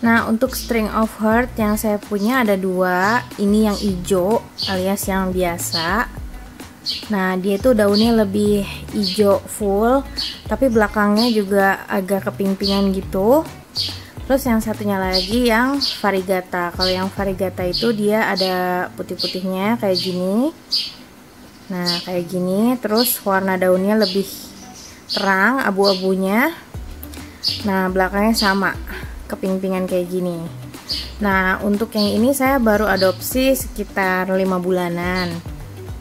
Nah, untuk string of heart yang saya punya ada dua. Ini yang hijau alias yang biasa. Nah, dia itu daunnya lebih hijau full, tapi belakangnya juga agak keping-pingan gitu. Terus yang satunya lagi yang variegata. Kalau yang variegata itu dia ada putih-putihnya kayak gini. Nah, kayak gini. Terus warna daunnya lebih terang, abu-abunya. Nah, belakangnya sama, keping-pingan kayak gini. Nah, untuk yang ini saya baru adopsi sekitar 5 bulanan.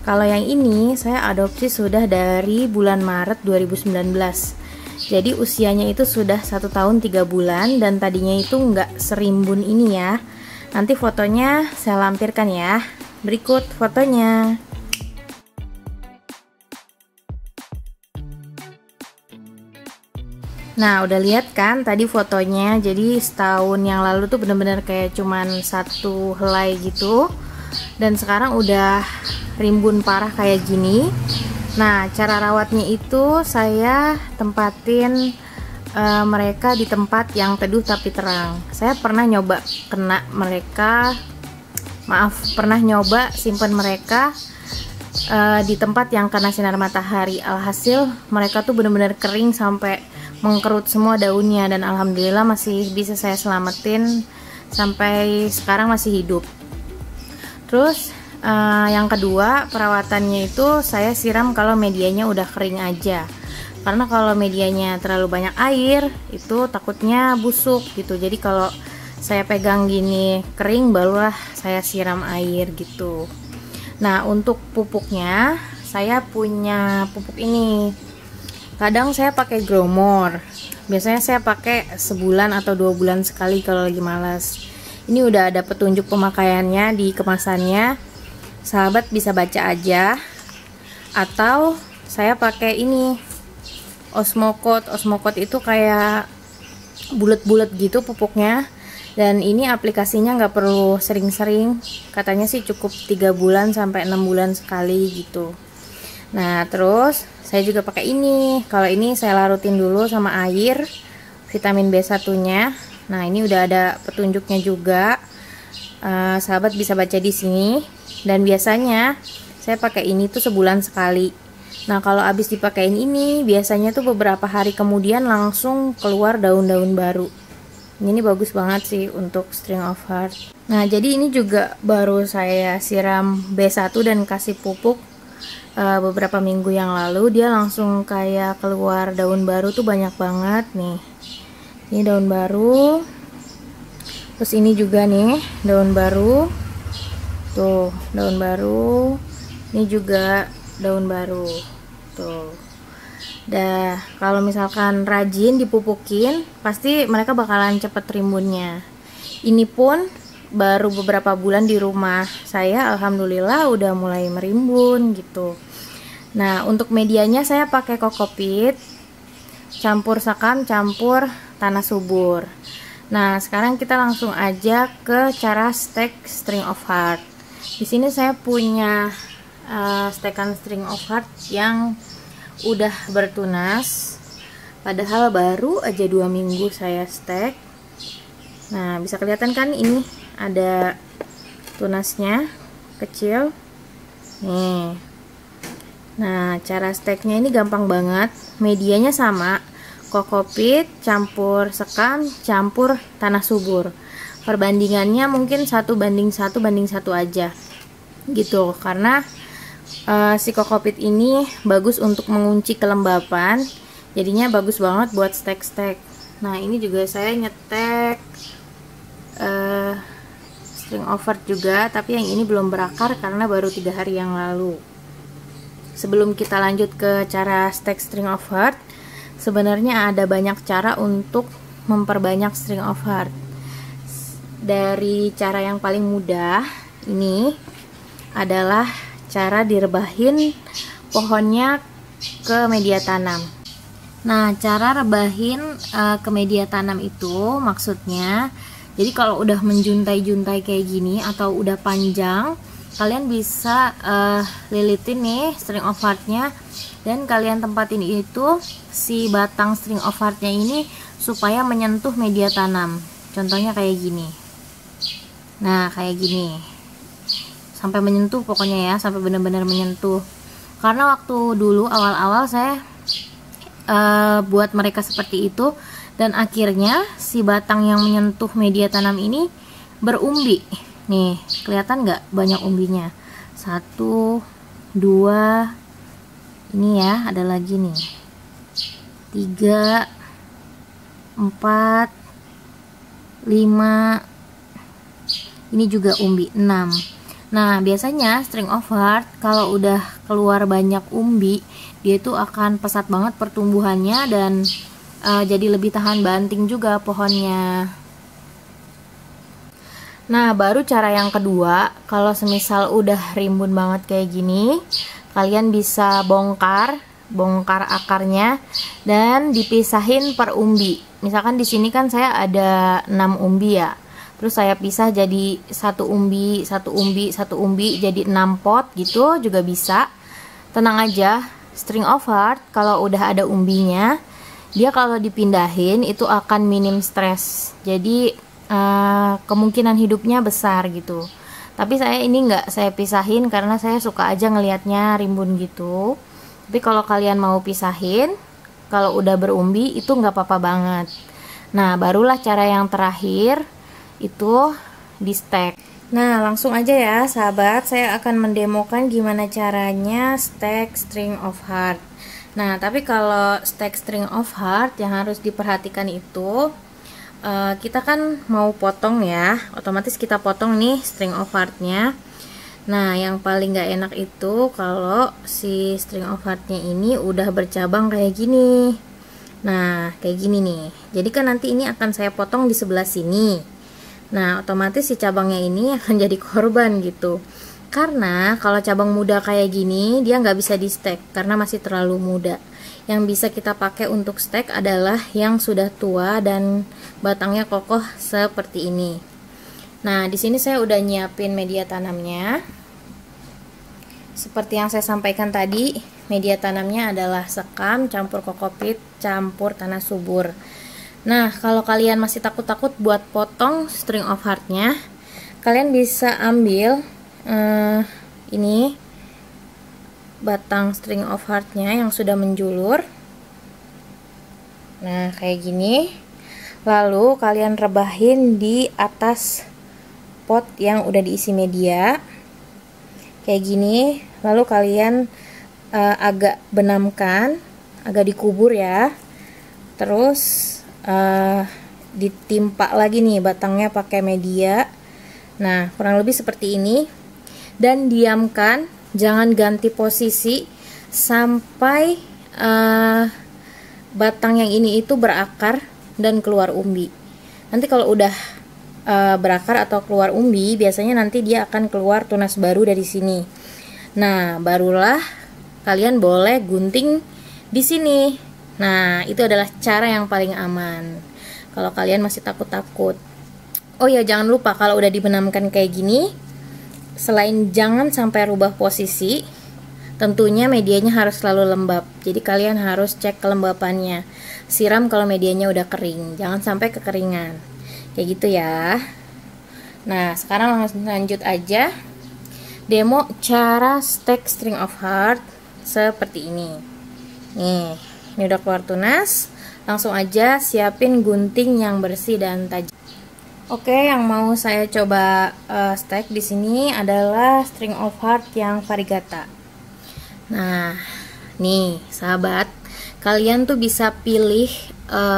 Kalau yang ini saya adopsi sudah dari bulan Maret 2019. Jadi usianya itu sudah 1 tahun 3 bulan dan tadinya itu nggak serimbun ini ya. Nanti fotonya saya lampirkan ya. Berikut fotonya. Nah, udah lihat kan tadi fotonya. Jadi setahun yang lalu tuh bener-bener kayak cuman satu helai gitu. Dan sekarang udah rimbun parah kayak gini. Nah, cara rawatnya itu saya tempatin mereka di tempat yang teduh tapi terang. Saya pernah nyoba pernah nyoba simpen mereka di tempat yang kena sinar matahari. Alhasil mereka tuh bener-bener kering sampai mengkerut semua daunnya, dan alhamdulillah masih bisa saya selamatin sampai sekarang masih hidup. Terus yang kedua, perawatannya itu saya siram kalau medianya udah kering aja, karena kalau medianya terlalu banyak air itu takutnya busuk gitu. Jadi kalau saya pegang gini kering barulah saya siram air gitu. Nah, untuk pupuknya saya punya pupuk ini. Kadang saya pakai Growmore. Biasanya saya pakai sebulan atau 2 bulan sekali kalau lagi malas. Ini udah ada petunjuk pemakaiannya di kemasannya. Sahabat bisa baca aja. Atau saya pakai ini Osmocote. Osmocote itu kayak bulat-bulat gitu pupuknya. Dan ini aplikasinya nggak perlu sering-sering. Katanya sih cukup 3 bulan sampai 6 bulan sekali gitu. Nah, terus saya juga pakai ini. Kalau ini saya larutin dulu sama air, vitamin B1-nya. Nah, ini udah ada petunjuknya juga. Sahabat bisa baca di sini. Dan biasanya saya pakai ini tuh sebulan sekali. Nah, kalau habis dipakein ini, biasanya tuh beberapa hari kemudian langsung keluar daun-daun baru. Ini bagus banget sih untuk string of heart. Nah, jadi ini juga baru saya siram B1 dan kasih pupuk beberapa minggu yang lalu. Dia langsung kayak keluar daun baru tuh banyak banget nih. Ini daun baru. Terus ini juga nih daun baru. Tuh, daun baru. Ini juga daun baru. Tuh. Dah, kalau misalkan rajin dipupukin, pasti mereka bakalan cepet rimbunnya. Ini pun baru beberapa bulan di rumah saya, alhamdulillah udah mulai merimbun gitu. Nah, untuk medianya saya pakai kokopit campur sekam campur tanah subur. Nah, sekarang kita langsung aja ke cara stek string of heart. Di sini saya punya stekan string of heart yang udah bertunas, padahal baru aja 2 minggu saya stek. Nah, bisa kelihatan kan ini ada tunasnya kecil nih. Nah, cara steknya ini gampang banget. Medianya sama, kokopit campur sekam campur tanah subur. Perbandingannya mungkin 1:1 aja gitu, karena si kokopit ini bagus untuk mengunci kelembapan, jadinya bagus banget buat stek-stek. Nah, ini juga saya nyetek string of heart juga, tapi yang ini belum berakar karena baru 3 hari yang lalu. Sebelum kita lanjut ke cara stek string of heart, sebenarnya ada banyak cara untuk memperbanyak string of heart. Dari cara yang paling mudah ini adalah cara direbahin pohonnya ke media tanam. Nah, cara rebahin ke media tanam itu maksudnya, jadi kalau udah menjuntai-juntai kayak gini atau udah panjang, kalian bisa lilitin nih string of heart-nya, dan kalian tempatin itu si batang string of heart-nya ini supaya menyentuh media tanam. Contohnya kayak gini. Nah, kayak gini. Sampai menyentuh pokoknya ya, sampai benar-benar menyentuh. Karena waktu dulu awal-awal saya buat mereka seperti itu, dan akhirnya si batang yang menyentuh media tanam ini berumbi. Nih, kelihatan nggak banyak umbinya? 1, 2, ini ya, ada lagi nih. 3, 4, 5, ini juga umbi 6. Nah, biasanya string of heart kalau udah keluar banyak umbi, dia itu akan pesat banget pertumbuhannya dan jadi lebih tahan banting juga pohonnya. Nah, baru cara yang kedua, kalau semisal udah rimbun banget kayak gini, kalian bisa bongkar akarnya dan dipisahin per umbi. Misalkan di sini kan saya ada 6 umbi ya. Terus saya pisah jadi 1 umbi, 1 umbi, 1 umbi, jadi 6 pot gitu juga bisa. Tenang aja, string of heart kalau udah ada umbinya, dia kalau dipindahin itu akan minim stres. Jadi kemungkinan hidupnya besar gitu. Tapi saya ini nggak saya pisahin karena saya suka aja ngelihatnya rimbun gitu. Tapi kalau kalian mau pisahin, kalau udah berumbi itu nggak apa-apa banget. Nah, barulah cara yang terakhir itu di stack. Nah, langsung aja ya sahabat, saya akan mendemokan gimana caranya stack string of heart. Nah, tapi kalau stack string of heart yang harus diperhatikan itu, kita kan mau potong ya, otomatis kita potong nih string of heartnya. Nah, yang paling gak enak itu kalau si string of heartnya ini udah bercabang kayak gini. Nah, kayak gini nih. Jadi kan nanti ini akan saya potong di sebelah sini. Nah, otomatis si cabangnya ini akan jadi korban gitu. Karena kalau cabang muda kayak gini, dia nggak bisa di stack karena masih terlalu muda. Yang bisa kita pakai untuk stack adalah yang sudah tua dan batangnya kokoh seperti ini. Nah, di sini saya udah nyiapin media tanamnya. Seperti yang saya sampaikan tadi, media tanamnya adalah sekam campur kokopit campur tanah subur. Nah, kalau kalian masih takut-takut buat potong string of heartnya, kalian bisa ambil ini batang string of heartnya yang sudah menjulur. Nah, kayak gini. Lalu kalian rebahin di atas pot yang udah diisi media. Kayak gini. Lalu kalian agak benamkan, agak dikubur ya. Terus ditimpa lagi nih batangnya pakai media. Nah, kurang lebih seperti ini. Dan diamkan, jangan ganti posisi sampai batang yang ini itu berakar dan keluar umbi. Nanti kalau udah berakar atau keluar umbi, biasanya nanti dia akan keluar tunas baru dari sini. Nah, barulah kalian boleh gunting di sini. Nah, itu adalah cara yang paling aman kalau kalian masih takut-takut. Oh ya, jangan lupa kalau udah dibenamkan kayak gini, selain jangan sampai rubah posisi, tentunya medianya harus selalu lembab. Jadi kalian harus cek kelembapannya. Siram kalau medianya udah kering, jangan sampai kekeringan. Kayak gitu ya. Nah, sekarang langsung lanjut aja demo cara stack string of heart seperti ini. Nih, ini udah keluar tunas. Langsung aja siapin gunting yang bersih dan tajam. Oke, yang mau saya coba stack di sini adalah string of heart yang variegata. Nah, nih sahabat, kalian tuh bisa pilih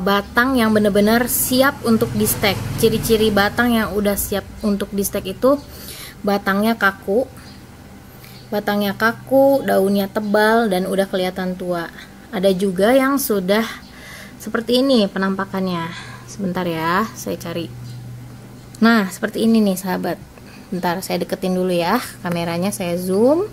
batang yang bener-bener siap untuk di stack. Ciri-ciri batang yang udah siap untuk di stack itu batangnya kaku, daunnya tebal dan udah kelihatan tua. Ada juga yang sudah seperti ini penampakannya. Sebentar ya, saya cari. Nah, seperti ini nih sahabat. Bentar, saya deketin dulu ya kameranya, saya zoom.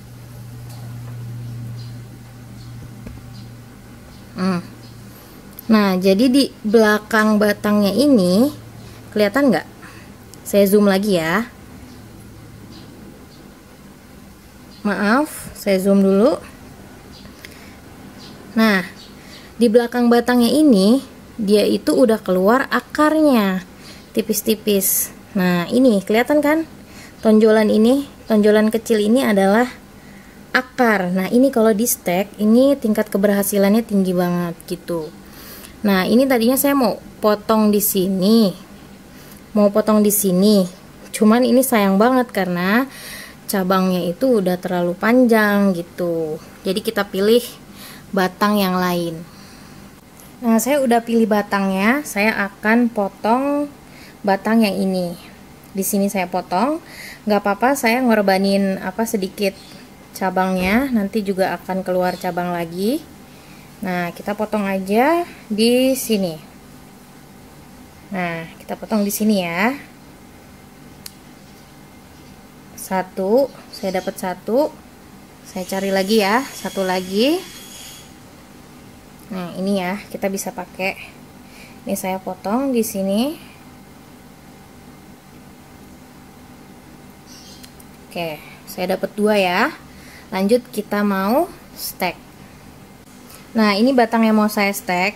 Nah, jadi di belakang batangnya ini kelihatan nggak? Saya zoom lagi ya. Maaf, saya zoom dulu. Nah, di belakang batangnya ini dia itu udah keluar akarnya. tipis-tipis. Nah, ini kelihatan kan? Tonjolan ini, tonjolan kecil ini adalah akar. Nah, ini kalau di stek, ini tingkat keberhasilannya tinggi banget gitu. Nah, ini tadinya saya mau potong di sini. Mau potong di sini. Cuman ini sayang banget karena cabangnya itu udah terlalu panjang gitu. Jadi kita pilih batang yang lain. Nah, saya udah pilih batangnya. Saya akan potong batang yang ini. Di sini saya potong. Nggak apa-apa, saya ngorbanin sedikit cabangnya. Nanti juga akan keluar cabang lagi. Nah, kita potong aja di sini. Nah, kita potong di sini ya. Satu, saya dapat satu. Saya cari lagi ya, satu lagi. Nah, ini ya, kita bisa pakai. Ini saya potong di sini. Oke, saya dapat dua ya. Lanjut kita mau stek. Nah, ini batang yang mau saya stek.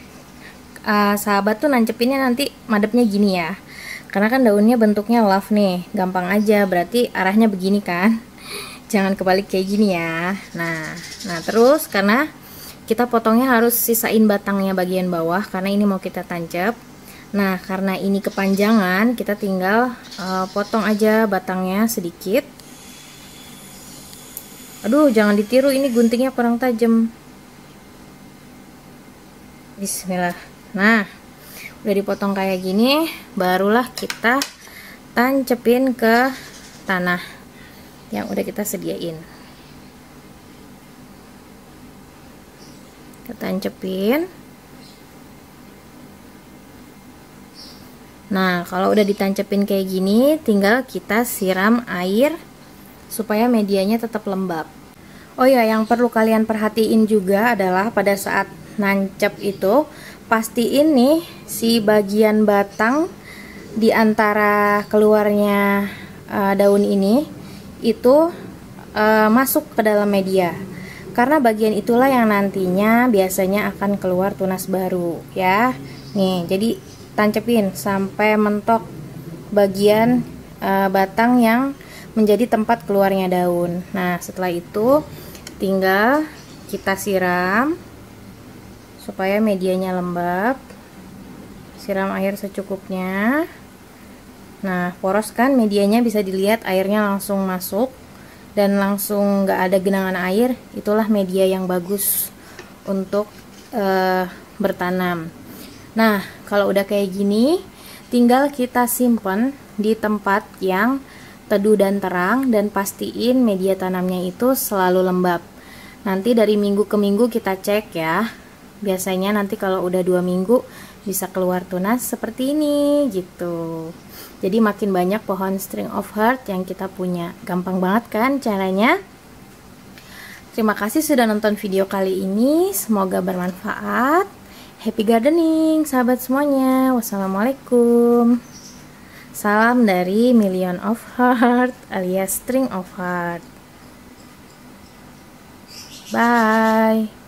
Sahabat tuh nancepinnya nanti madepnya gini ya. Karena kan daunnya bentuknya love nih, gampang aja. Berarti arahnya begini kan. Jangan kebalik kayak gini ya. Nah terus karena kita potongnya harus sisain batangnya bagian bawah karena ini mau kita tancap. Nah, karena ini kepanjangan, kita tinggal potong aja batangnya sedikit. Aduh, jangan ditiru, ini guntingnya kurang tajam. Bismillah. Nah, udah dipotong kayak gini, barulah kita tancepin ke tanah yang udah kita sediain. Kita tancepin. Nah, kalau udah ditancepin kayak gini, tinggal kita siram air supaya medianya tetap lembab. Oh ya, yang perlu kalian perhatiin juga adalah pada saat nancep itu, pastiin nih si bagian batang di antara keluarnya daun ini itu masuk ke dalam media. Karena bagian itulah yang nantinya biasanya akan keluar tunas baru ya. Nih, jadi tancepin sampai mentok bagian batang yang menjadi tempat keluarnya daun. Nah, setelah itu tinggal kita siram supaya medianya lembab. Siram air secukupnya. Nah, poros kan medianya, bisa dilihat airnya langsung masuk dan langsung nggak ada genangan air. Itulah media yang bagus untuk bertanam. Nah, kalau udah kayak gini, tinggal kita simpan di tempat yang teduh dan terang, dan pastiin media tanamnya itu selalu lembab. Nanti dari minggu ke minggu kita cek ya. Biasanya nanti kalau udah 2 minggu bisa keluar tunas seperti ini gitu. Jadi makin banyak pohon string of heart yang kita punya. Gampang banget kan caranya? Terima kasih sudah nonton video kali ini. Semoga bermanfaat. Happy gardening sahabat semuanya. Wassalamualaikum. Salam dari Million of Heart alias String of Heart. Bye.